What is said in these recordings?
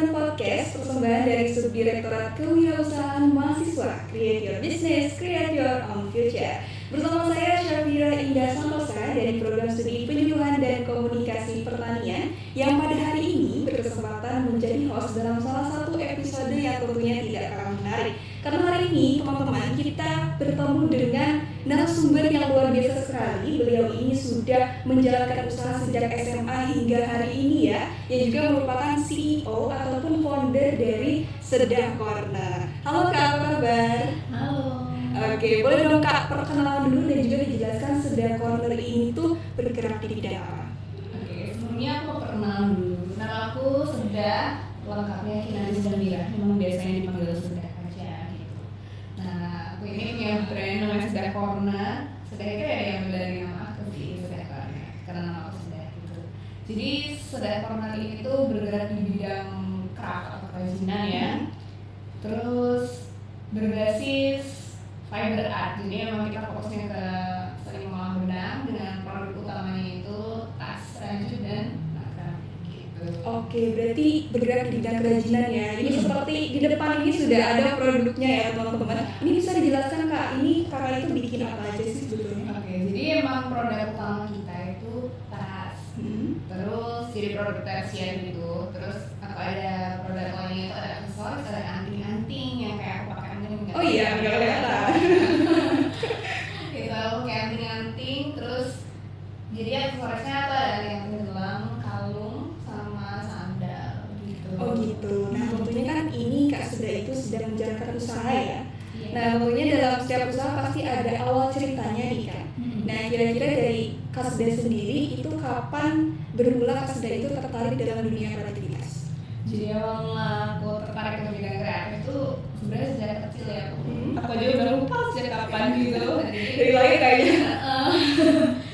Corner Podcast, persembahan dari Subdirektorat Kewirausahaan Mahasiswa. Create your business, create your own future. Bersama saya Syafira Indah Santosa dari Program Studi Penyuluhan dan Komunikasi Pertanian yang pada hari ini berkesempatan menjadi host dalam salah satu episode yang tentunya tidak kalah menarik. Karena hari ini teman-teman kita bertemu dengan narasumber yang luar biasa sekali. Beliau ini sudah menjalankan usaha sejak SMA hingga hari ini ya, yang juga merupakan CEO ataupun founder dari Sedah Corner. Halo Kak, apa kabar? Halo. Oke, boleh dong Kak perkenalan dulu dan juga dijelaskan Sedah Corner ini tuh bergerak di bidang apa? Oke, sebelumnya aku perkenalan dulu. Nama aku Sedah, lengkapnya Kinani Sedamira. Memang biasanya dipanggil Sedah aja gitu. Nah, aku ini punya brand namanya Sedah Corner. Sedah itu ada yang dari nama aku sih, Sedah Corner. Karena nama aku Sedah gitu. Jadi Sedah Corner ini tuh bergerak di bidang craft atau kerajinan ya. Terus berbasis fiber art, jadi memang kita fokusnya ke seni mengolah benang dengan produk utamanya itu tas, ranjut, dan nakam gitu. Oke, berarti bergerak di bidang kerajinan ya. Ini seperti di depan ini sudah ada produknya ya teman-teman. Ini bisa dijelaskan Kak, ini Kakak itu bikin apa aja sih sebetulnya? Oke, jadi emang produk utama kita itu tas, terus jadi produk tersier gitu. Terus aku ada produk lainnya itu ada aksesoris, ada anting-anting yang kayak aku pakai anting. Oh iya, nggak kelihatan. Gitu, aku kayak anting-anting, terus jadi aksesorisnya apa ada yang gelang, kalung, sama sandal gitu. Oh gitu. Nah tentunya kan ini Kak Sedah itu sedang menjalankan usaha ya. Iya. Nah tentunya dalam setiap usaha pasti ada awal ceritanya nih Kak. Nah kira-kira dari Kak Sedah sendiri itu kapan bermula Kak Sedah itu tertarik dalam dunia kreativitas? Jadi awal aku tertarik ke bidang kreatif itu sebenarnya sejak kecil ya. Aku aja udah lupa sejak kapan gitu. Dari lahir kayaknya.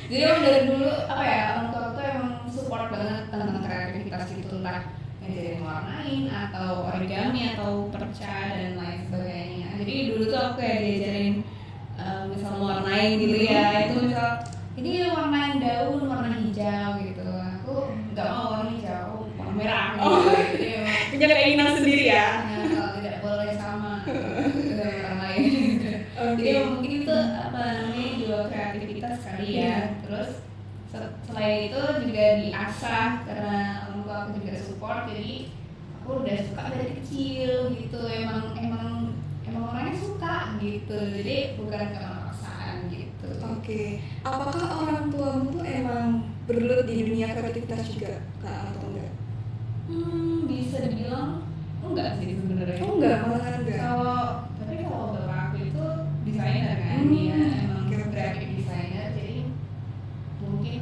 Jadi emang dari dulu apa ya, orang tua tuh emang support banget tentang kreativitas gitu, entah ngajarin warnain atau origami atau perca dan lain sebagainya. Jadi dulu tuh aku kayak diajarin misal warnain gitu ya, itu misal ini warnain daun warna hijau gitu, aku nggak mau warna hijau, warna merah gitu. Jadi emang Punya keinginan sendiri ya. kalau tidak boleh sama dengan orang lain gitu. Oke. Jadi mungkin itu apa namanya jiwa kreativitas kali ya. Terus selain itu juga diasah karena orang tua aku juga support, jadi aku udah suka dari kecil gitu. Emang orangnya suka gitu, jadi bukan karena paksaan gitu. Oke. Apakah orang tuamu tuh emang bergelut di dunia kreativitas juga Kak atau enggak? Bisa dibilang enggak sih sebenarnya. Oh enggak, malahan enggak. Tapi kalau bapak aku itu desainer kan, dia emang graphic designer, jadi mungkin.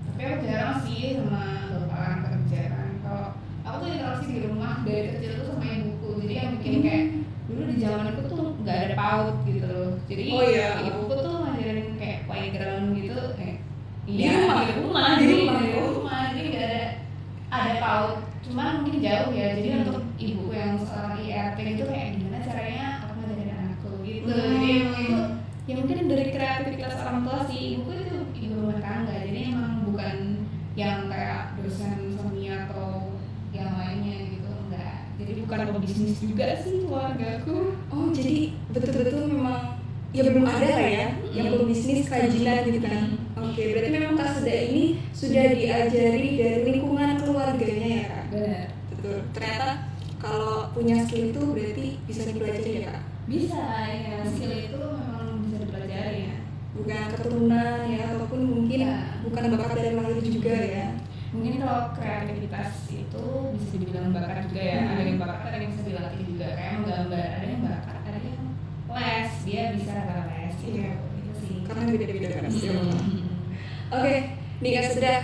Tapi aku jarang sih sama bapak kerja kan. Kalau aku tuh interaksi di rumah dari kecil tuh sama ibuku, jadi yang bikin kayak dulu di zaman aku tuh nggak ada PAUD gitu loh. Jadi Oh iya. ibuku tuh ngajarin kayak playground gitu, Di rumah? di rumah, Di jadi rumah, di ya? rumah, jadi nggak ada PAUD, cuman mungkin jauh ya. Jadi untuk ibuku yang seorang IRT itu kayak gimana caranya aku ngajarin anakku gitu. Jadi emang itu ya mungkin dari kreativitas orang tua sih. Ibuku itu ibu rumah tangga, jadi emang bukan yang kayak dosen seni atau yang lainnya gitu, enggak. Jadi bukan pebisnis juga sih keluargaku. Oh jadi betul-betul memang ya belum ada lah ya yang berbisnis kerajinan gitu kan. Oke, berarti memang Kak Sedah ini sudah diajari dari lingkungan keluarganya ya Kak? Benar. Betul. Ternyata kalau punya skill itu berarti bisa dipelajari ya Kak? Bisa ya, skill itu memang bisa dipelajari ya. Bukan keturunan ya, ataupun mungkin Ya. bukan bakat dari lahir juga ya. Mungkin kalau kreativitas itu bisa dibilang bakat juga ya. Ada yang bakat, ada yang bisa dilatih juga, kayak menggambar. Ada yang bakat, ada yang les, dia bisa karena les gitu. Iya. Itu sih. Karena beda-beda kan skill. Oke, nih Kak Sedah,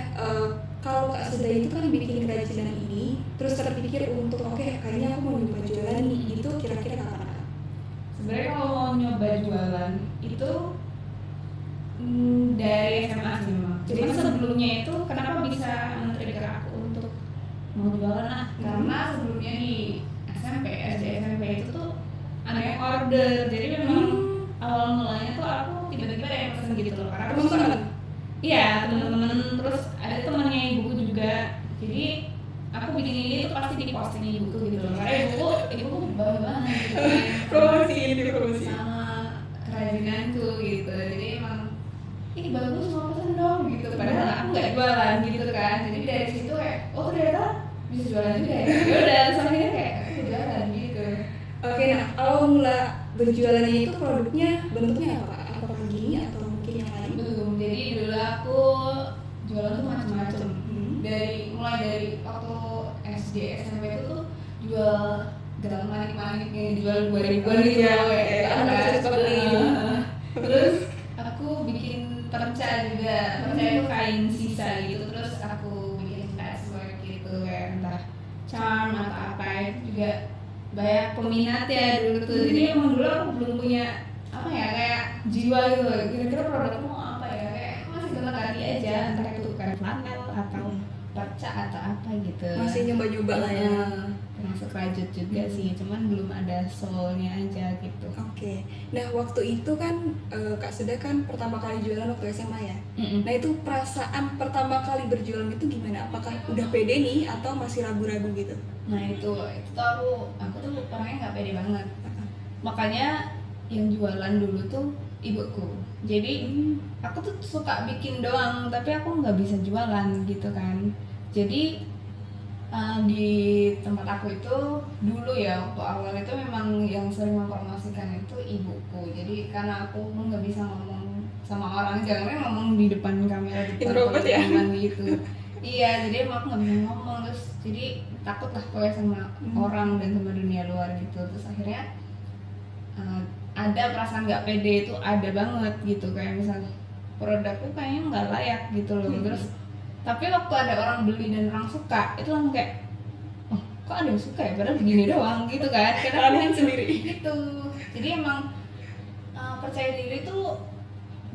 kalau Kak Sedah itu kan bikin kerajinan ini, terus terpikir untuk oke, kayaknya aku mau nyoba jualan nih, itu kira-kira kapan Kak? Sebenarnya kalau mau nyoba jualan itu dari SMA sih memang. Jadi sebelumnya itu kenapa bisa men-trigger aku untuk mau jualan karena sebelumnya di SMP, SD SMP itu tuh ada yang order. Jadi memang awal mulanya tuh aku tiba-tiba ada yang pesen gitu loh. Karena aku suka. Teman-teman? Iya, teman-teman, terus ada temannya ibuku juga. Jadi aku bikin ini tuh pasti diposting ibuku gitu loh, karena ibuku bangga banget gitu promosi sama kerajinanku gitu. Jadi emang ini bagus, mau pesen dong gitu, padahal aku nggak jualan gitu kan. Jadi dari situ kayak oh ternyata bisa jualan juga ya. Ya udah akhirnya kayak aku jualan gitu. Oke, nah awal mula berjualannya itu produknya bentuknya apa? Apakah gini atau mungkin yang lain? Belum. Jadi dulu aku jualan tuh macam-macam. Mulai dari waktu SD SMP itu tuh jual gelang manik-manik yang dijual 2.000-an gitu Iya, kayak anak kecil seperti itu. Terus aku bikin perca juga. Perca itu kain sisa gitu, terus aku bikin patchwork gitu kayak entah charm atau apa, itu juga banyak peminat ya dulu tuh. Jadi emang dulu aku belum punya apa ya kayak jiwa gitu, kira-kira produkku mau apa ya, kayak masih dalam hati aja, entah itu kayak flanel atau perca atau apa gitu. Masih nyoba-nyoba lah ya. Termasuk rajut juga sih, cuman belum ada soulnya aja gitu. Oke, nah waktu itu kan Kak Seda kan pertama kali jualan waktu SMA ya. Nah itu perasaan pertama kali berjualan itu gimana? Apakah udah pede nih atau masih ragu-ragu gitu? Nah itu tuh aku tuh orangnya nggak pede banget. Makanya yang jualan dulu tuh ibuku. Jadi aku tuh suka bikin doang, tapi aku nggak bisa jualan gitu kan. Jadi di tempat aku itu dulu ya waktu awal itu memang yang sering mempromosikan itu ibuku. Jadi karena aku nggak bisa ngomong sama orang, jangan ngomong di depan kamera Introvert ya? gitu. Iya, jadi emang aku nggak bisa ngomong, terus jadi takut lah pokoknya sama orang dan sama dunia luar gitu. Terus akhirnya ada perasaan nggak pede itu ada banget gitu, kayak misalnya produkku kayaknya nggak layak gitu loh. Terus tapi waktu ada orang beli dan orang suka, itu langsung kayak oh kok ada yang suka ya, padahal begini doang gitu kan. Karena Kalian sendiri gitu. Jadi emang percaya diri tuh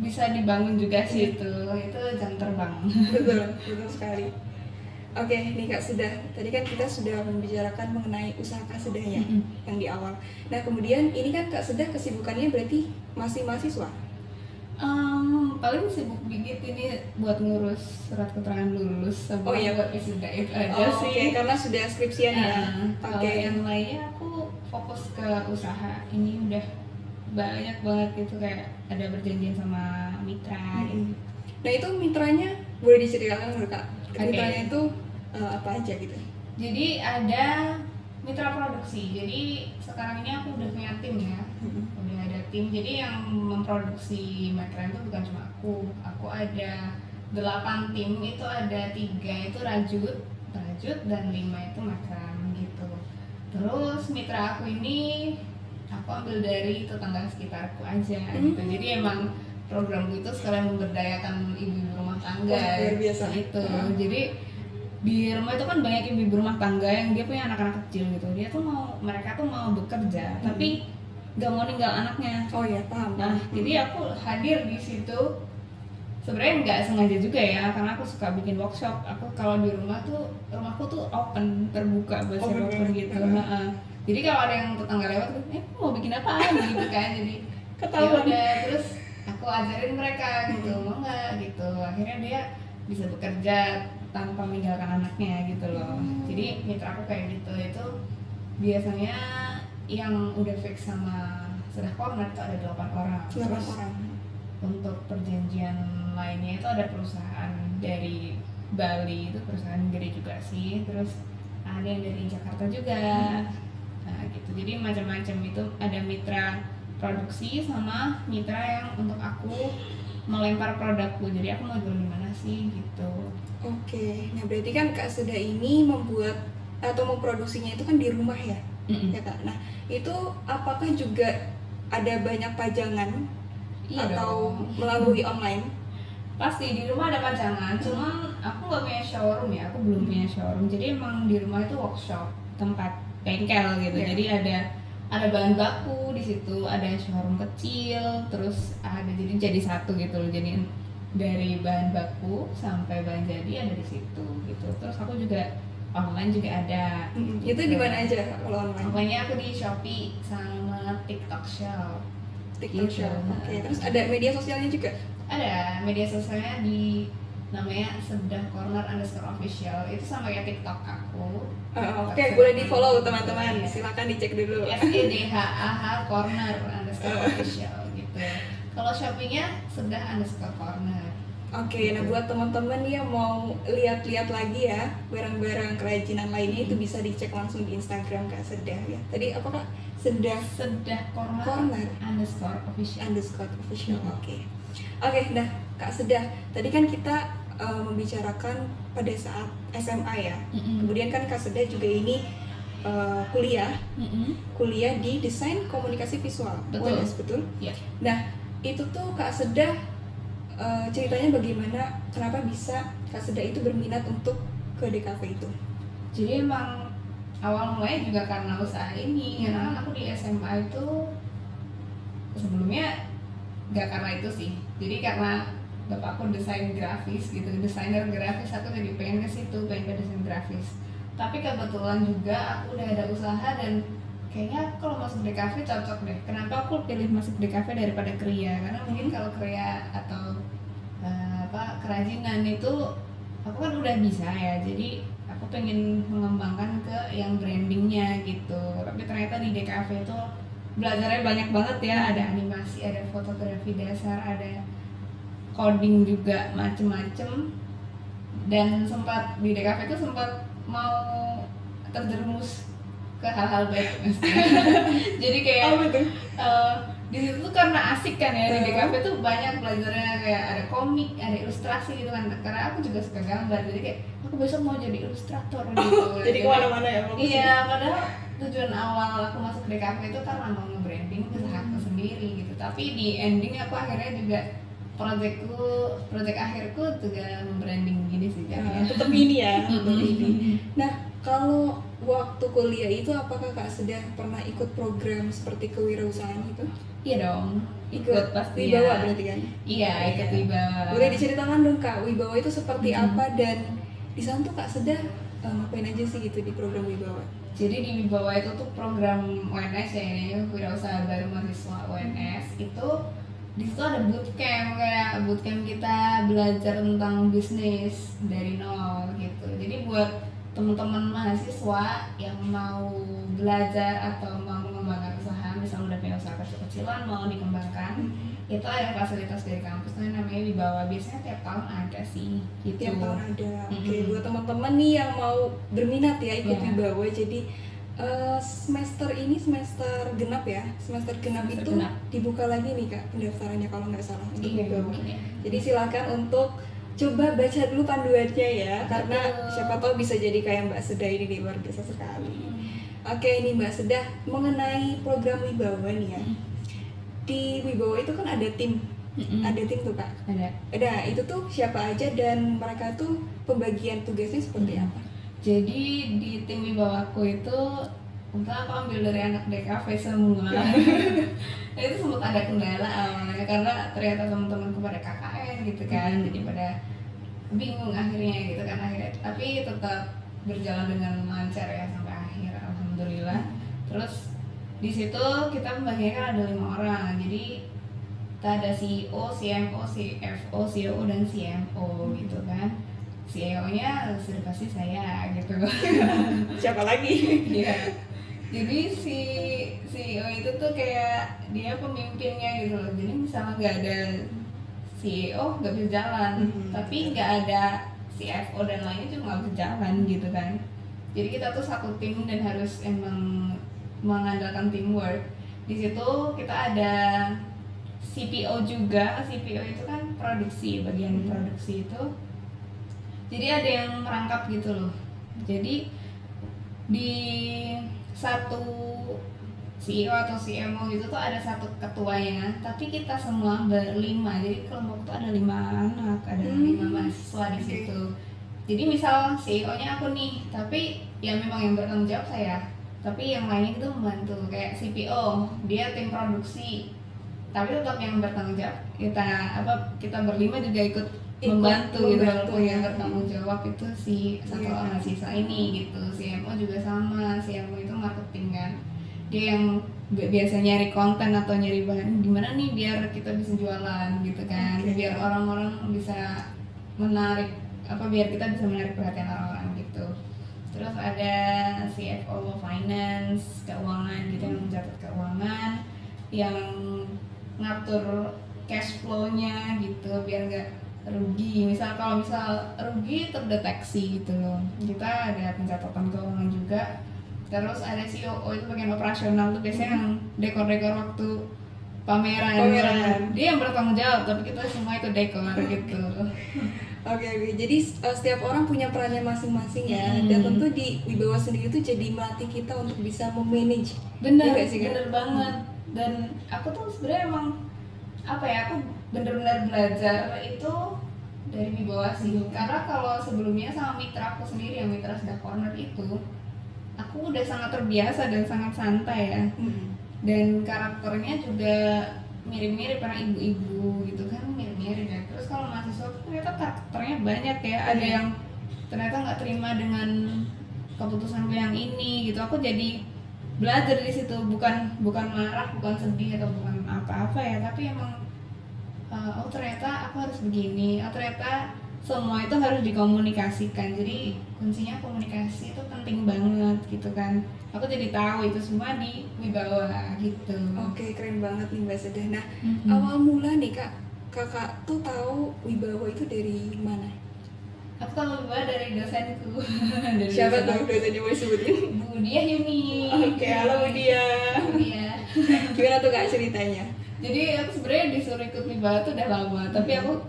bisa dibangun juga sih, itu jam terbang. betul sekali. Oke, nih Kak Seda, tadi kan kita sudah membicarakan mengenai usaha Kak Seda ya, yang di awal. Nah kemudian ini kan Kak Seda kesibukannya berarti masih mahasiswa? Paling sibuk dikit ini buat ngurus surat keterangan lulus sama buat wisuda itu aja sih. Oke, karena sudah skripsian ya. Kalau yang lainnya aku fokus ke usaha. Ini udah banyak banget gitu, kayak ada berjanjian sama mitra gitu. Nah itu mitranya boleh diceritakan nggak Kak? Okay. Mitranya itu apa aja gitu? Jadi ada mitra produksi. Jadi sekarang ini aku udah punya tim ya. Udah ada tim. Jadi yang memproduksi makeup itu bukan cuma aku ada 8 tim, itu ada 3 itu rajut dan 5 itu makeup gitu. Terus mitra aku ini aku ambil dari tetangga sekitarku aja gitu. Jadi emang programku itu sekalian memberdayakan ibu-ibu rumah tangga. Luar biasa gitu. Jadi di rumah itu kan banyak ibu rumah tangga yang dia punya anak-anak kecil gitu. Mereka tuh mau bekerja tapi gak mau ninggal anaknya. Oh ya, paham. Nah, jadi aku hadir di situ. Sebenarnya nggak sengaja juga ya, karena aku suka bikin workshop. Aku kalau di rumahku tuh open, terbuka buat siapapun gitu. Jadi kalau ada yang tetangga lewat, mau bikin apa gitu kan. Jadi ketahuan. Terus aku ajarin mereka gitu, mau nggak gitu. Akhirnya dia bisa bekerja tanpa meninggalkan anaknya gitu loh. Jadi mitra aku kayak gitu. Itu biasanya yang udah fix sama Sedah Corner itu ada 8 orang. 8 orang. Untuk perjanjian lainnya itu ada perusahaan dari Bali, itu perusahaan gede juga sih. Terus ada yang dari Jakarta juga. Nah gitu. Jadi macam-macam itu, ada mitra produksi sama mitra yang untuk aku melempar produkku. Jadi aku mau jual di mana sih gitu. Oke. Nah berarti kan Kak Seda ini membuat atau memproduksinya itu kan di rumah ya? Ya Kak. Nah itu apakah juga ada banyak pajangan atau melalui online? Pasti di rumah ada pajangan, cuman aku nggak punya showroom ya, aku belum punya showroom. Jadi emang di rumah itu workshop, tempat bengkel gitu. Jadi ada bahan baku di situ, ada showroom kecil, terus jadi satu gitu loh. Jadi dari bahan baku sampai bahan jadi ada di situ gitu. Terus aku juga online juga ada. Itu di mana aja kalau online? Online aku di Shopee sama TikTok Shop. TikTok Shop. Oke. Terus ada media sosialnya juga? Ada media sosialnya di namanya @sedahcorner_official. Itu sama kayak TikTok aku. Oke, boleh di follow teman-teman, silakan dicek dulu. SEDHAH corner_official gitu. Kalau Shopee-nya @sedah_corner. Oke, nah buat teman-teman yang mau lihat-lihat lagi ya barang-barang kerajinan lainnya itu bisa dicek langsung di Instagram Kak Sedah ya. Tadi apa Kak? sedahcorner_official. Oke. Oke, nah Kak Sedah, tadi kan kita membicarakan pada saat SMA ya. Kemudian kan Kak Sedah juga ini kuliah di desain komunikasi visual. Betul. Betul? Iya. Nah, itu tuh Kak Sedah ceritanya bagaimana, kenapa bisa Kak Sedah itu berminat untuk ke DKV itu? Jadi emang awal mulanya juga karena usaha ini, karena kan aku di SMA itu sebelumnya nggak karena itu sih. Jadi karena bapakku desain grafis gitu, desainer grafis, aku jadi pengen ke situ, pengen ke desain grafis. Tapi kebetulan juga aku udah ada usaha dan kayaknya kalau masuk DKV cocok deh. Kenapa aku pilih masuk DKV daripada Kria? Karena mungkin kalau Kria atau kerajinan itu aku kan udah bisa ya. Jadi aku pengen mengembangkan ke yang brandingnya gitu. Tapi ternyata di DKV itu belajarnya banyak banget ya. Ada animasi, ada fotografi dasar, ada coding juga, macem-macem. Dan sempat di DKV itu sempat mau terjerumus ke hal-hal baik. Jadi kayak di situ tuh karena asik kan ya, di DKV tuh banyak belajarnya, kayak ada komik, ada ilustrasi gitu kan. Karena aku juga suka gambar, jadi kayak aku besok mau jadi ilustrator gitu. Jadi kemana-mana ya? Iya, padahal tujuan awal aku masuk DKV itu karena mau nge-branding usahaku sendiri gitu. Tapi di ending aku akhirnya juga project akhirku juga membranding gini sih jadinya. Tetap ini ya. Nah, kalau waktu kuliah itu apakah Kak Sedah pernah ikut program seperti kewirausahaan itu? Iya dong, ikut pasti Wibawa berarti kan? Iya, ikut Wibawa. Boleh diceritakan dong Kak, Wibawa itu seperti apa, dan di sana tuh Kak Sedah ngapain aja sih gitu di program Wibawa? Jadi di Wibawa itu tuh program UNS ya, ini Wirausaha Baru Mahasiswa UNS. Itu di situ ada bootcamp, kayak bootcamp kita belajar tentang bisnis dari nol gitu. Jadi buat teman-teman mahasiswa yang mau belajar atau mau mengembangkan usaha, misalnya udah punya usaha kecil-kecilan mau dikembangkan, itu ada fasilitas dari kampus namanya Wibawa. Biasanya tiap tahun ada sih gitu. Tiap tahun ada. Oke, buat teman-teman nih yang mau berminat ya ikut Wibawa, jadi semester ini semester genap ya. Semester genap itu dibuka lagi nih Kak pendaftarannya kalau nggak salah untuk Wibawa. Jadi silakan untuk coba baca dulu panduannya ya, karena siapa tahu bisa jadi kayak Mbak Sedah ini luar biasa sekali. Oke, ini Mbak Sedah mengenai program Wibawa nih ya. Di Wibawa itu kan ada tim, ada tim tuh Kak. Ada. Itu tuh siapa aja dan mereka tuh pembagian tugasnya seperti apa? Jadi di tim Wibawaku itu aku ambil dari anak DKV semua. Itu sempat ada kendala awalnya karena ternyata teman-temanku pada KKN gitu kan, jadi pada bingung akhirnya gitu kan. Tapi tetap berjalan dengan lancar ya sampai akhir, alhamdulillah. Terus di situ kita pembagiannya kan ada 5 orang, jadi kita ada CEO, CMO, CFO, COO dan CMO gitu kan. CEO-nya sudah pasti saya gitu. Siapa lagi? Iya. Jadi si CEO itu tuh kayak dia pemimpinnya gitu loh. Jadi misalnya nggak ada CEO nggak bisa jalan, tapi nggak ada CFO dan lainnya juga nggak bisa jalan gitu kan. Jadi kita tuh satu tim dan harus emang mengandalkan teamwork. Di situ kita ada CPO juga. CPO itu kan produksi, bagian produksi itu. Jadi ada yang merangkap gitu loh. Jadi di satu CEO atau CMO gitu tuh ada satu ketuanya, tapi kita semua berlima. Jadi kelompok tuh ada 5 anak, ada 5 mahasiswa di situ. Jadi misal CEO-nya aku nih, tapi ya memang yang bertanggung jawab saya. Tapi yang lainnya itu membantu, kayak CPO, dia tim produksi. Tapi tetap yang bertanggung jawab kita berlima juga ikut membantu gitu, walaupun yang bertanggung jawab itu si satu mahasiswa ini gitu. CMO juga sama, CMO itu marketing kan, dia yang biasa nyari konten atau nyari bahan gimana nih biar kita bisa jualan gitu kan, biar orang-orang bisa menarik biar kita bisa menarik perhatian orang-orang gitu. Terus ada CFO finance, keuangan gitu, yang mencatat keuangan, yang ngatur cash flow-nya gitu biar nggak rugi. Kalau misal rugi terdeteksi gitu loh. Kita ada pencatatan keuangan juga. Terus ada COO, itu bagian operasional tuh biasanya yang dekor-dekor waktu pameran. Dia yang bertanggung jawab, tapi kita semua ikut dekor gitu. Oke. Jadi setiap orang punya perannya masing-masing ya. Dan tentu di Wibawa sendiri itu jadi melatih kita untuk bisa memanage. Bener, ya sih, kan? bener banget. Dan aku tuh sebenarnya emang aku bener-bener belajar itu dari Wibawa sih. Karena kalau sebelumnya sama mitra aku sendiri, yang mitra Sedah Corner itu, aku udah sangat terbiasa dan sangat santai ya. Dan karakternya juga mirip-mirip karena ibu-ibu gitu kan, mirip-mirip ya. Terus kalau mahasiswa ternyata karakternya banyak ya. Ada yang ternyata nggak terima dengan keputusanku yang ini gitu. Aku jadi belajar di situ, bukan marah, bukan sedih atau bukan apa-apa ya, tapi emang oh ternyata aku harus begini, oh ternyata semua itu harus dikomunikasikan. Jadi kuncinya komunikasi itu penting banget gitu kan. Aku jadi tahu itu semua di Wibawa gitu. Oke, keren banget nih Mbak Sedah. Nah, awal mula nih kakak tuh tahu Wibawa itu dari mana? Aku tahu Wibawa dari dosenku. Siapa tahu dosennya, boleh sebutin? Bu Dia Yuni. Oke, halo Bu Dia. Gimana tuh Kak ceritanya? Jadi aku sebenarnya disuruh ikut Wibawa tuh udah lama, tapi aku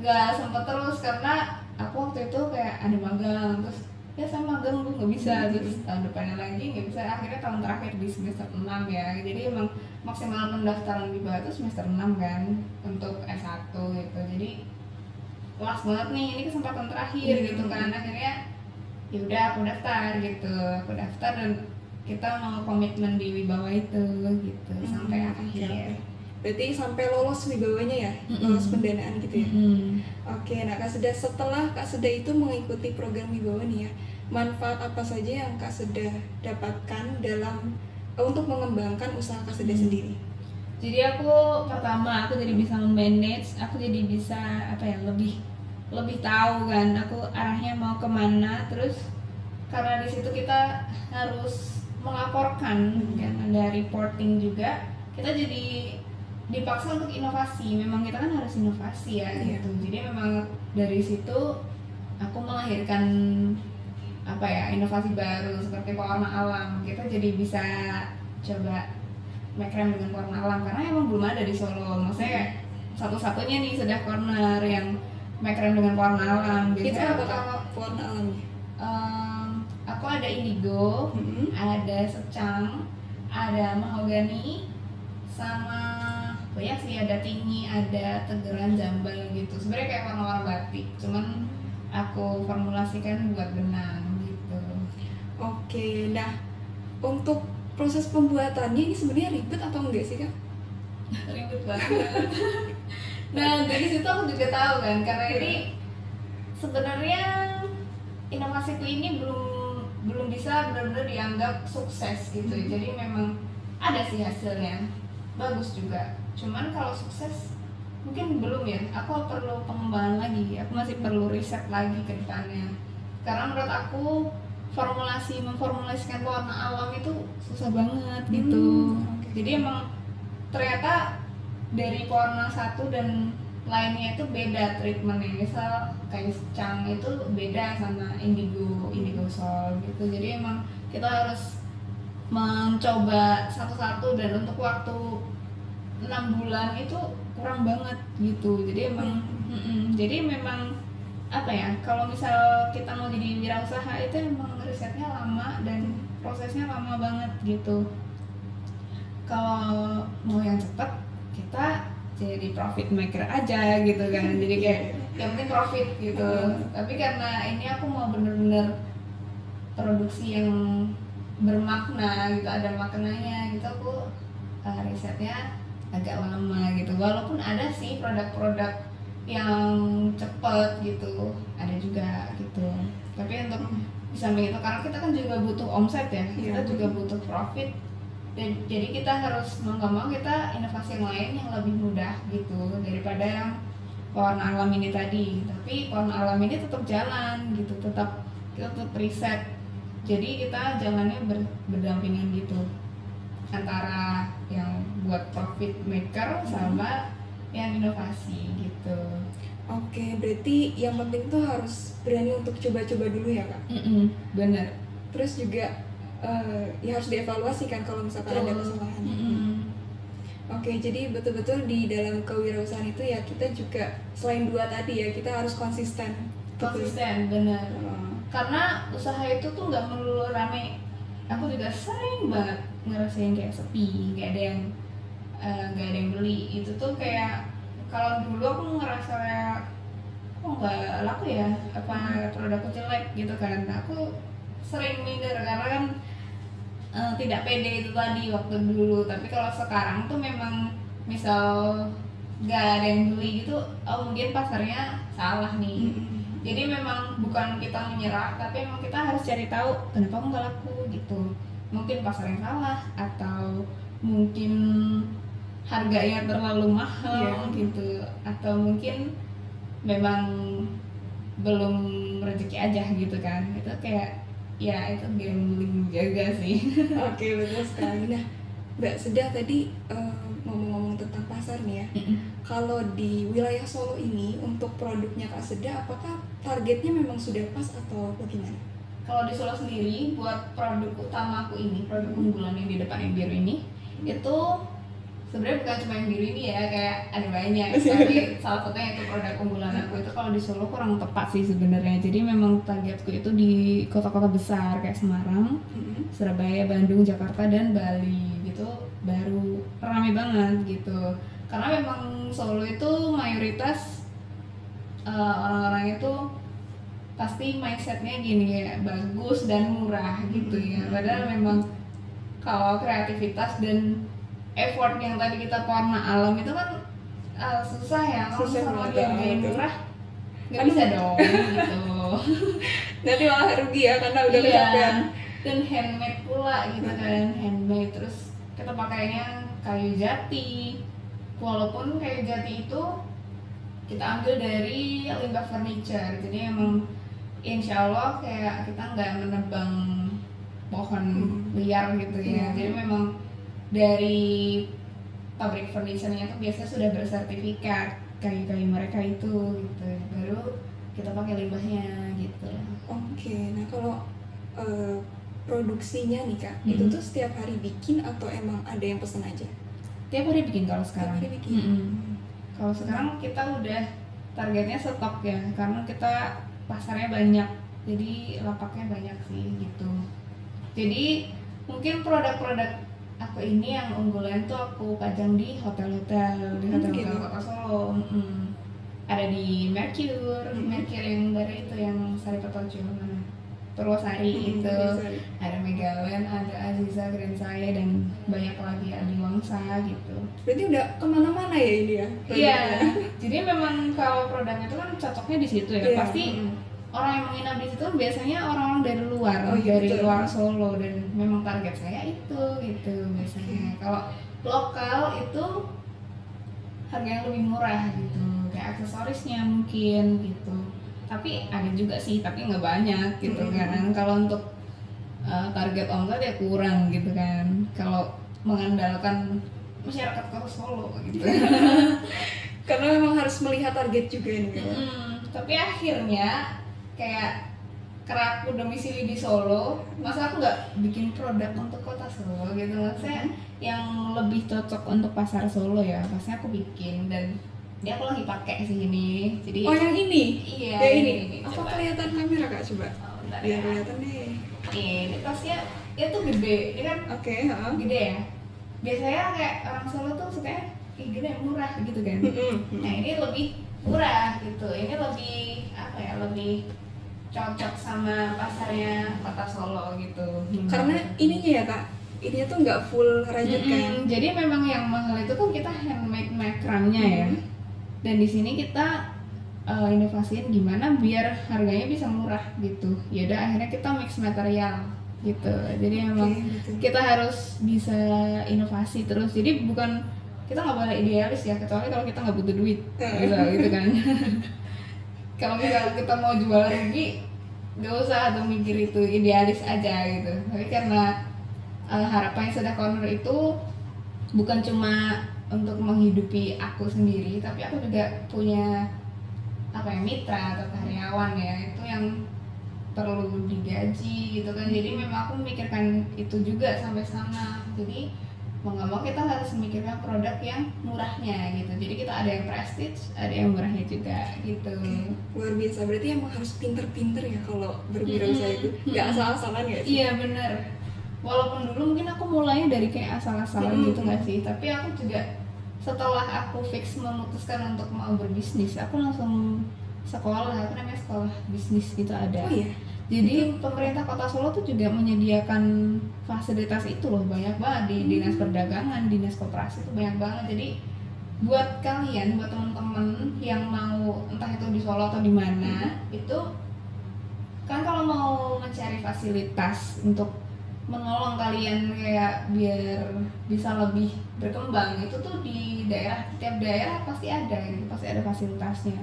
nggak sempat terus karena aku waktu itu kayak ada magang, terus ya sama magang gue nggak bisa, terus tahun depannya lagi nggak bisa. Akhirnya tahun terakhir di semester 6 ya, jadi emang maksimal pendaftaran Wibawa itu semester 6 kan untuk S1 gitu. Jadi last banget nih, ini kesempatan terakhir gitu kan. Akhirnya ya udah aku daftar dan kita mau komitmen di Wibawa itu gitu sampai akhir. Berarti sampai lolos Wibawanya ya, lolos pendanaan gitu ya. Oke, nah setelah Kak Sedah itu mengikuti program Wibawa nih ya, manfaat apa saja yang Kak Sedah dapatkan dalam untuk mengembangkan usaha Kak Sedah sendiri? Jadi aku jadi bisa memanage, aku jadi bisa lebih tahu kan aku arahnya mau kemana. Terus karena di situ kita harus melaporkan kan, ada reporting juga, kita jadi dipaksa untuk inovasi. Memang kita kan harus inovasi ya gitu. Jadi memang dari situ aku melahirkan inovasi baru seperti pewarna alam. Kita jadi bisa coba make rem dengan pewarna alam karena emang belum ada di Solo. Maksudnya satu-satunya nih Sedah Corner yang make rem dengan pewarna alam. Biasanya apa Kak pewarna alamnya? Aku ada indigo, ada secang, ada mahogani, sama banyak sih, ada tinggi, ada tegeran, jambal gitu. Sebenarnya kayak warna-warna batik, cuman aku formulasikan buat benang gitu. Oke, nah untuk proses pembuatannya ini sebenarnya ribet atau enggak sih Kak? Ribet banget. Nah dari situ aku juga tahu kan, karena ini sebenarnya inovasiku ini belum bisa benar-benar dianggap sukses gitu. Jadi memang ada sih hasilnya, bagus juga. Cuman kalau sukses mungkin belum ya. Aku perlu pengembangan lagi. Aku masih perlu riset lagi ke depannya. Karena menurut aku memformulasikan warna alam itu susah banget gitu. Jadi emang ternyata dari warna satu dan lainnya itu beda treatmentnya. Misal kayak secang itu beda sama indigo sol gitu. Jadi emang kita harus mencoba satu-satu, dan untuk waktu 6 bulan itu kurang banget gitu. Jadi memang kalau misal kita mau jadi wirausaha itu emang risetnya lama dan prosesnya lama banget gitu. Kalau mau yang cepat kita jadi profit maker aja gitu kan. Jadi kayak yang penting profit gitu. Tapi karena ini aku mau bener-bener produksi yang bermakna gitu, ada maknanya gitu, aku risetnya agak lama gitu. Walaupun ada sih produk-produk yang cepet gitu, ada juga gitu. Tapi untuk bisa begitu, karena kita kan juga butuh omset ya, kita juga butuh profit. Dan jadi kita harus mau nggak mau kita inovasi yang lain yang lebih mudah gitu, daripada yang pewarna alam ini tadi, tapi pewarna alam ini tetap jalan gitu, tetap kita tetap riset. Jadi kita jalannya berdampingan gitu antara yang buat profit maker sama yang inovasi gitu. Oke, berarti yang penting tuh harus berani untuk coba-coba dulu ya Kak? Bener. Terus juga ya harus dievaluasi kan kalau misalkan ada kesalahan. Oke, jadi betul-betul di dalam kewirausahaan itu ya kita juga selain dua tadi ya, kita harus konsisten. Konsisten, bener. Karena usaha itu tuh nggak melulu rame. Aku juga sering banget ngerasain kayak sepi, nggak ada yang beli. Itu tuh kayak kalau dulu aku ngerasa kayak kok nggak laku ya, apa produkku jelek gitu kan. Aku sering minder karena kan tidak pede itu tadi waktu dulu. Tapi kalau sekarang tuh memang misal nggak ada yang beli gitu, oh mungkin pasarnya salah nih. Jadi memang bukan kita menyerah, tapi memang kita harus cari tahu kenapa nggak laku gitu. Mungkin pasar yang salah atau mungkin harganya terlalu mahal gitu, atau mungkin memang belum rezeki aja gitu kan. Itu kayak ya itu gambling juga sih. Oke, betul sekali. Nah, Mbak Sedah tadi ngomong-ngomong tentang pasar nih ya. Kalau di wilayah Solo ini untuk produknya Kak Sedah, apakah targetnya memang sudah pas atau bagaimana? Kalau di Solo sendiri buat produk utama aku ini, produk unggulan yang di depan yang biru ini, itu sebenarnya bukan cuma yang biru ini ya, kayak ada banyak. Tapi salah satunya itu produk unggulan aku itu kalau di Solo kurang tepat sih sebenarnya. Jadi memang targetku itu di kota-kota besar kayak Semarang, Surabaya, Bandung, Jakarta, dan Bali gitu baru ramai banget gitu. Karena memang Solo itu mayoritas orang-orang itu pasti mindsetnya gini ya, bagus dan murah gitu ya. Padahal memang kalau kreativitas dan effort yang tadi kita pewarna alam itu kan susah ya. Kalau misalnya yang murah nggak bisa dong gitu. Nanti malah rugi ya karena udah kecapean. Dan handmade pula gitu kan, handmade. Terus kita pakainya kayu jati. Walaupun kayu jati itu kita ambil dari limbah furniture, jadi emang insya Allah kayak kita nggak menebang pohon liar gitu ya. Jadi memang dari pabrik furniture-nya itu biasanya sudah bersertifikat kayu-kayu mereka itu gitu, baru kita pakai limbahnya gitu. Oke, nah kalau produksinya nih Kak, itu tuh setiap hari bikin atau emang ada yang pesan aja? Tiap hari bikin kalau sekarang. Tiap hari bikin. Kalau sekarang kita udah targetnya stok ya, karena kita pasarnya banyak, jadi lapaknya banyak sih gitu. Jadi mungkin produk-produk aku ini yang unggulan tuh aku pajang di hotel-hotel, di hotel-hotel Kota Solo. Ada di Mercure yang baru itu yang Sari Petojo mana? Purwosari itu, ada Megaland, ada Aziza Grand Saya, dan banyak lagi ada di Wangsa gitu. Berarti udah kemana-mana ya ini ya? Iya, jadi memang kalau produknya itu kan cocoknya di situ ya. Pasti orang yang menginap di situ biasanya orang-orang dari luar, dari luar Solo, dan memang target saya itu gitu biasanya. Kalau lokal itu harganya lebih murah gitu, kayak aksesorisnya mungkin gitu. Tapi ada juga sih, tapi nggak banyak gitu kan. Kalau untuk target omset ya kurang gitu kan. Kalau mengandalkan masyarakat Kota Solo gitu. Karena memang harus melihat target juga nih kan. Tapi akhirnya kayak karena aku domisili di Solo, masa aku nggak bikin produk untuk Kota Solo gitu. Maksudnya yang lebih cocok untuk pasar Solo ya, pasti aku bikin. Dan dia aku lagi pakai sih ini. Jadi yang ini? Iya, yang ini. Apa coba. Kelihatan kamera Kak coba? Biar kelihatan deh. Ini tasnya dia tuh gede, ini kan gede ya. Biasanya kayak orang Solo tuh sukanya gede murah gitu kan. Nah ini lebih murah gitu. Ini lebih apa ya? Lebih cocok sama pasarnya Kota Solo gitu. Karena ininya ya Kak, ininya tuh nggak full rajut kan. Jadi memang yang mahal itu kan kita handmade makramnya ya. Dan di sini kita inovasiin gimana biar harganya bisa murah gitu. Ya udah akhirnya kita mix material gitu. Jadi memang kita harus bisa inovasi terus. Jadi bukan kita nggak boleh idealis ya, kecuali kalau kita nggak butuh duit gitu kan. Kalau misalnya kita mau jual rugi, nggak usah tuh mikir itu, idealis aja gitu. Tapi karena harapan Sudah Corner itu bukan cuma untuk menghidupi aku sendiri, tapi aku juga punya mitra atau karyawan ya, itu yang perlu digaji gitu kan. Jadi memang aku memikirkan itu juga sampai sana. Jadi mau nggak mau kita harus memikirkan produk yang murahnya gitu. Jadi kita ada yang prestige, ada yang murahnya juga gitu. Luar biasa, berarti emang harus pinter-pinter ya kalau berwirausaha itu, nggak asal-asalan ya sih? Iya benar. Walaupun dulu mungkin aku mulainya dari kayak asal-asalan gitu nggak sih, tapi aku juga setelah aku fix memutuskan untuk mau berbisnis, aku langsung sekolah, aku namanya sekolah bisnis gitu ada. Oh iya? Jadi pemerintah Kota Solo tuh juga menyediakan fasilitas itu loh, banyak banget di dinas perdagangan, dinas koperasi itu banyak banget. Jadi buat kalian, buat teman-teman yang mau entah itu di Solo atau di mana, itu kan kalau mau mencari fasilitas untuk menolong kalian kayak biar bisa lebih berkembang, itu tuh di daerah, tiap daerah pasti ada gitu, pasti ada fasilitasnya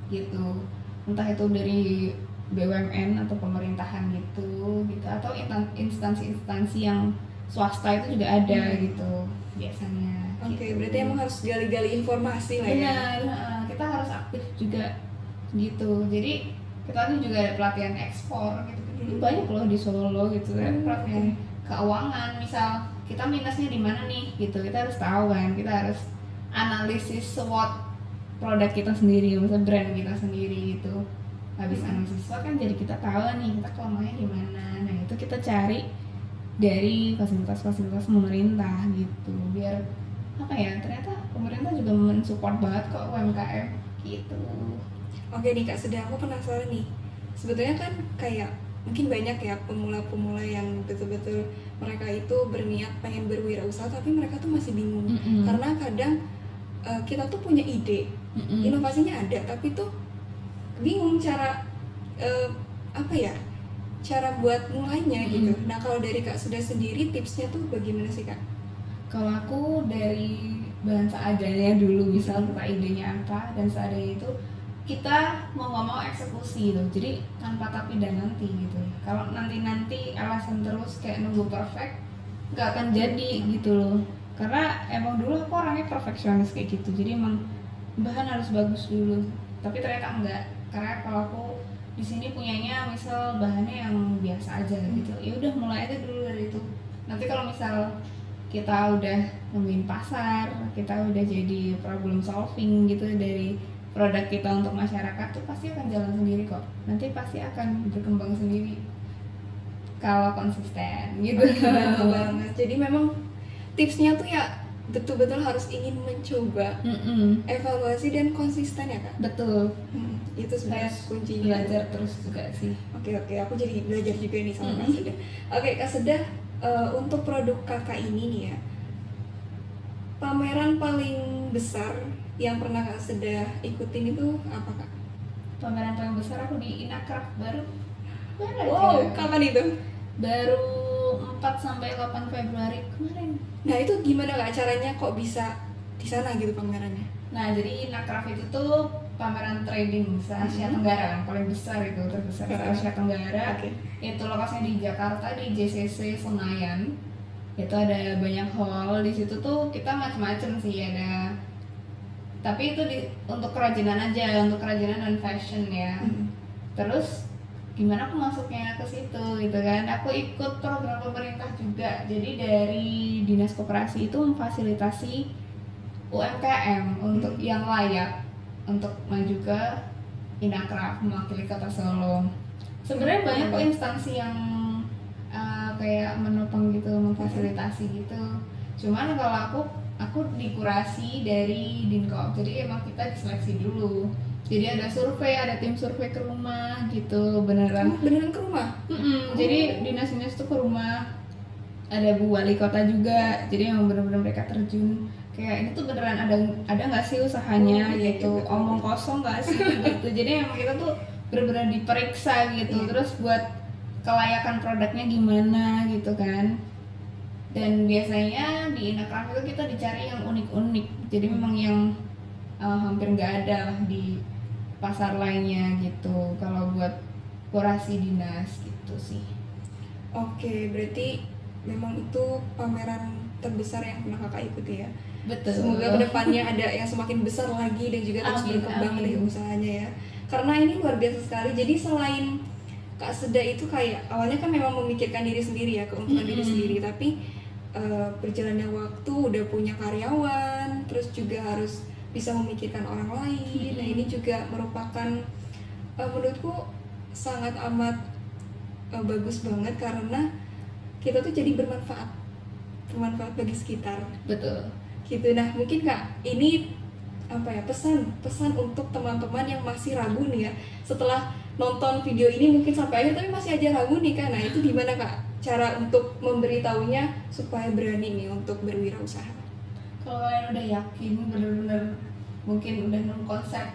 gitu. Entah itu dari BUMN atau pemerintahan gitu atau instansi-instansi yang swasta itu juga ada gitu biasanya. Oke, gitu. berarti emang harus gali-gali informasi lah ya. Benar, kita harus aktif juga gitu. Jadi kita tuh juga ada pelatihan ekspor gitu. Banyak loh di Solo gitu kan, pelatihan keuangan. Misal kita minusnya di mana nih gitu, kita harus tahu kan, kita harus analisis SWOT produk kita sendiri, misalnya brand kita sendiri gitu. Habis analisis SWOT kan jadi kita tahu nih kita kelemahannya di mana. Nah itu kita cari dari fasilitas-fasilitas pemerintah gitu, biar ternyata pemerintah juga mensupport banget kok UMKM gitu. Oke nih Kak, sudah aku penasaran nih. Sebetulnya kan kayak mungkin banyak ya pemula-pemula yang betul-betul mereka itu berniat pengen berwirausaha tapi mereka tuh masih bingung. Karena kadang kita tuh punya ide, inovasinya ada tapi tuh bingung cara cara buat mulainya gitu. Nah kalau dari Kak Sudah sendiri tipsnya tuh bagaimana sih Kak? Kalau aku dari bahan seadanya dulu, misal kita idenya apa dan seadanya itu kita mau nggak mau eksekusi gitu. Jadi tanpa tapi dan nanti gitu. Kalau nanti alasan terus kayak nunggu perfect, nggak akan jadi gitu loh. Karena emang dulu aku orangnya perfeksionis kayak gitu. Jadi emang bahan harus bagus dulu. Tapi ternyata enggak. Karena kalau aku di sini punyanya misal bahannya yang biasa aja gitu. Ya udah mulai aja dulu dari itu. Nanti kalau misal kita udah nemuin pasar, kita udah jadi problem solving gitu dari produk kita untuk masyarakat tuh pasti akan jalan sendiri kok. Nanti pasti akan berkembang sendiri kalau konsisten gitu. Betul banget. Jadi memang tipsnya tuh ya betul-betul harus ingin mencoba, evaluasi dan konsisten ya Kak. Betul. Itu sebenarnya kuncinya. Belajar terus juga sih. Oke, aku jadi belajar juga nih sama Kak Sudah. Oke Kak Sudah, untuk produk kakak ini nih ya, pameran paling besar yang pernah Kak Sudah ikutin itu apa Kak? Pameran paling besar aku di Inacraft baru Wow, kapan itu? Baru 4-8 Februari kemarin. Nah itu gimana Kak caranya kok bisa di sana gitu pamerannya? Nah jadi Inacraft itu tuh pameran trading se-Asia Tenggara, paling besar itu, terbesar se-Asia Tenggara. Itu lokasinya di Jakarta di JCC Senayan. Itu ada banyak hall, di situ tuh kita macam-macam sih, ada tapi itu untuk kerajinan aja, untuk kerajinan dan fashion ya. Terus gimana aku masuknya ke situ gitu kan, aku ikut program pemerintah juga. Jadi dari dinas koperasi itu memfasilitasi UMKM untuk yang layak untuk maju ke Inacraft mewakili Kota Solo. Sebenarnya banyak kok instansi yang kayak menopang gitu, memfasilitasi gitu. Cuman kalau aku dikurasi dari Dinkop, jadi emang kita diseleksi dulu. Jadi ada survei, ada tim survei ke rumah gitu, beneran ke rumah? Jadi dinas-dinas tuh ke rumah, ada Bu Wali Kota juga, jadi emang bener-bener mereka terjun. Kayak ini tuh beneran ada nggak sih usahanya gitu, omong kosong nggak sih gitu. Jadi emang kita tuh bener-bener diperiksa gitu, terus buat kelayakan produknya gimana gitu kan. Dan biasanya di Instagram itu kita dicari yang unik-unik, jadi memang yang hampir nggak ada lah di pasar lainnya gitu kalau buat dekorasi dinas gitu sih. Oke, berarti memang itu pameran terbesar yang pernah kakak ikuti ya. Betul. Semoga kedepannya ada yang semakin besar lagi dan juga terus Amin, berkembang amin. deh usahanya ya. Karena ini luar biasa sekali. Jadi selain Kak Seda itu kayak awalnya kan memang memikirkan diri sendiri ya, keuntungan diri sendiri, tapi berjalannya waktu udah punya karyawan, terus juga harus bisa memikirkan orang lain. Nah ini juga merupakan menurutku sangat amat bagus banget karena kita tuh jadi bermanfaat bagi sekitar. Betul. Gitu. Nah mungkin Kak ini apa ya pesan untuk teman-teman yang masih ragu nih ya setelah nonton video ini mungkin sampai akhir tapi masih aja ragu nih Kak. Nah itu gimana Kak cara untuk memberitahunya supaya berani nih untuk berwirausaha? Kalau kalian udah yakin bener-bener mungkin udah nemu konsep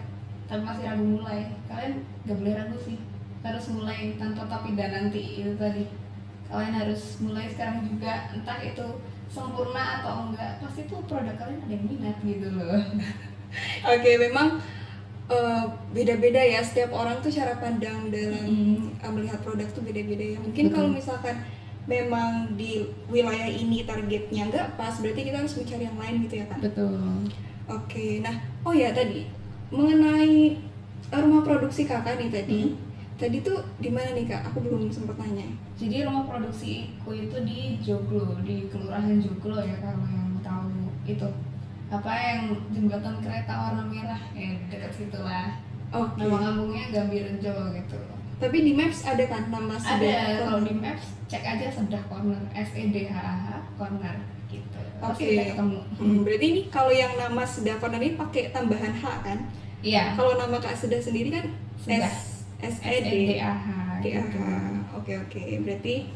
tapi masih ragu mulai, kalian gak boleh ragu sih, harus mulai tanpa tapi dan nanti itu tadi. Kalian harus mulai sekarang juga, entah itu sempurna atau enggak, pasti tuh produk kalian ada yang minat gitu loh. Oke, memang beda-beda ya setiap orang tuh cara pandang dalam melihat produk tuh beda-beda ya. Mungkin kalau misalkan memang di wilayah ini targetnya nggak pas, berarti kita harus mencari yang lain gitu ya Kak? Betul. Oke, nah oh ya tadi mengenai rumah produksi kakak nih tadi tuh di mana nih Kak? Aku belum sempat nanya. Jadi rumah produksiku itu di Joglo, di Kelurahan Joglo ya kalau yang tahu itu. Apa yang jembatan kereta warna merah ya dekat situ lah. Oke. Nama kampungnya Gambirejo gitu. Tapi di Maps ada kan nama Sedah? Ada, kalau di Maps cek aja Sedah Corner, SEDHAH Corner gitu. Pasti Oke. kita ketemu. Berarti ini kalau yang nama Sedah Corner ini pakai tambahan H kan? Iya. Kalau nama Kak Sedah sendiri kan Sedah. SEDHH. Gitu. Oke. Berarti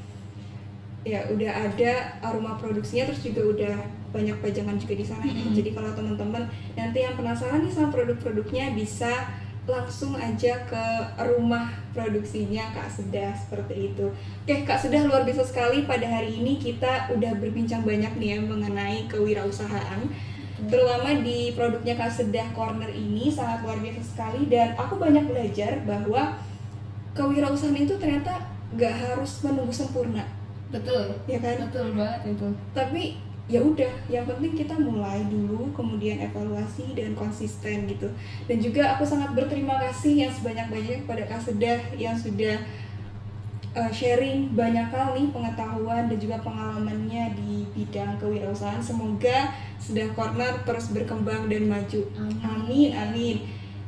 ya udah ada rumah produksinya, terus juga udah banyak pajangan juga di sana ya. Jadi kalau teman-teman nanti yang penasaran nih sama produk-produknya bisa langsung aja ke rumah produksinya Kak Sedah seperti itu. Oke Kak Sedah, luar biasa sekali pada hari ini kita udah berbincang banyak nih ya mengenai kewirausahaan. Terutama di produknya Kak Sedah Corner ini sangat luar biasa sekali dan aku banyak belajar bahwa kewirausahaan itu ternyata gak harus menunggu sempurna. Betul. Ya kan? Betul banget itu. Tapi ya udah, yang penting kita mulai dulu, kemudian evaluasi dan konsisten gitu. Dan juga aku sangat berterima kasih yang sebanyak-banyaknya kepada Kak Sedah yang sudah sharing banyak hal nih pengetahuan dan juga pengalamannya di bidang kewirausahaan. Semoga Sedah Corner terus berkembang dan maju. Amin.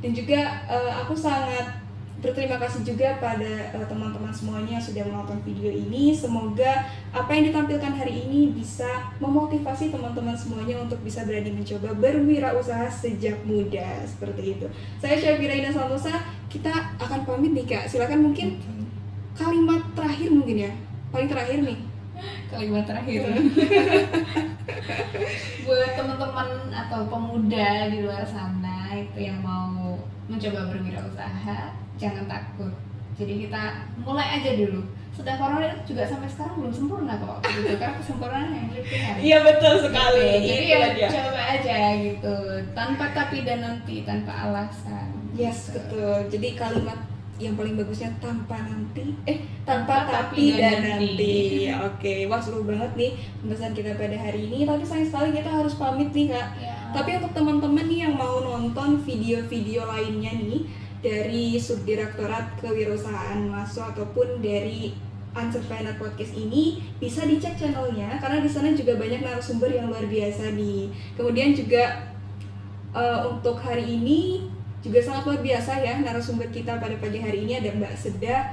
Dan juga aku sangat berterima kasih juga pada teman-teman semuanya yang sudah menonton video ini. Semoga apa yang ditampilkan hari ini bisa memotivasi teman-teman semuanya untuk bisa berani mencoba berwirausaha sejak muda seperti itu. Saya Syafira Indah Santosa, kita akan pamit nih Kak. Silakan mungkin kalimat terakhir mungkin ya, paling terakhir nih. Kalimat terakhir. Buat teman-teman atau pemuda di luar sana itu yang mau mencoba berwirausaha, jangan takut. Jadi kita mulai aja dulu. Sedah Corner juga sampai sekarang belum sempurna kok. Gitu kan kesempurnaan yang milik Tuhan. Iya betul sekali. Jadi ya coba aja gitu. Tanpa tapi dan nanti, tanpa alasan. Yes, gitu. betul. Jadi kalimat yang paling bagusnya tanpa tapi dan nanti. Oke, wah seru banget nih pembahasan kita pada hari ini. Tapi sayang sekali kita harus pamit nih Kak. Ya. Tapi untuk teman-teman nih yang mau nonton video-video lainnya nih dari Subdirektorat Kewirausahaan Mahasiswa ataupun dari Entrepreneur Podcast ini, bisa dicek channelnya karena di sana juga banyak narasumber yang luar biasa nih. Kemudian juga untuk hari ini juga sangat luar biasa ya narasumber kita pada pagi hari ini ada Mbak Sedah.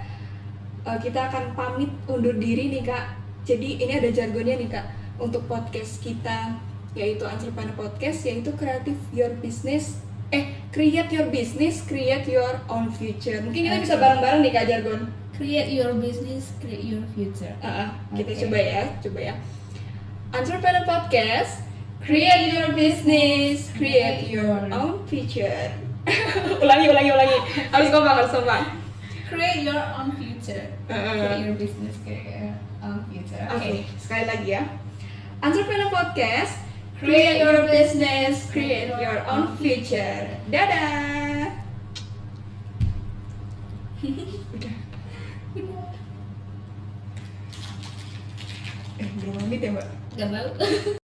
Kita akan pamit undur diri nih Kak. Jadi ini ada jargonnya nih Kak untuk podcast kita, yaitu Entrepreneur Podcast, yaitu Create Your Business, create your own future. Mungkin kita bisa bareng-bareng nih Kak jargon. Create your business, create your future. Kita coba ya. Entrepreneur Podcast, create your business, create your own future. ulangi. Harus kompak. Create your own future. Create your business, create your own future. Oke, sekali lagi ya. Entrepreneur Podcast, create your business, create your own future. Dadah. Udah. Berapa menit ya, Mbak? Gak tahu.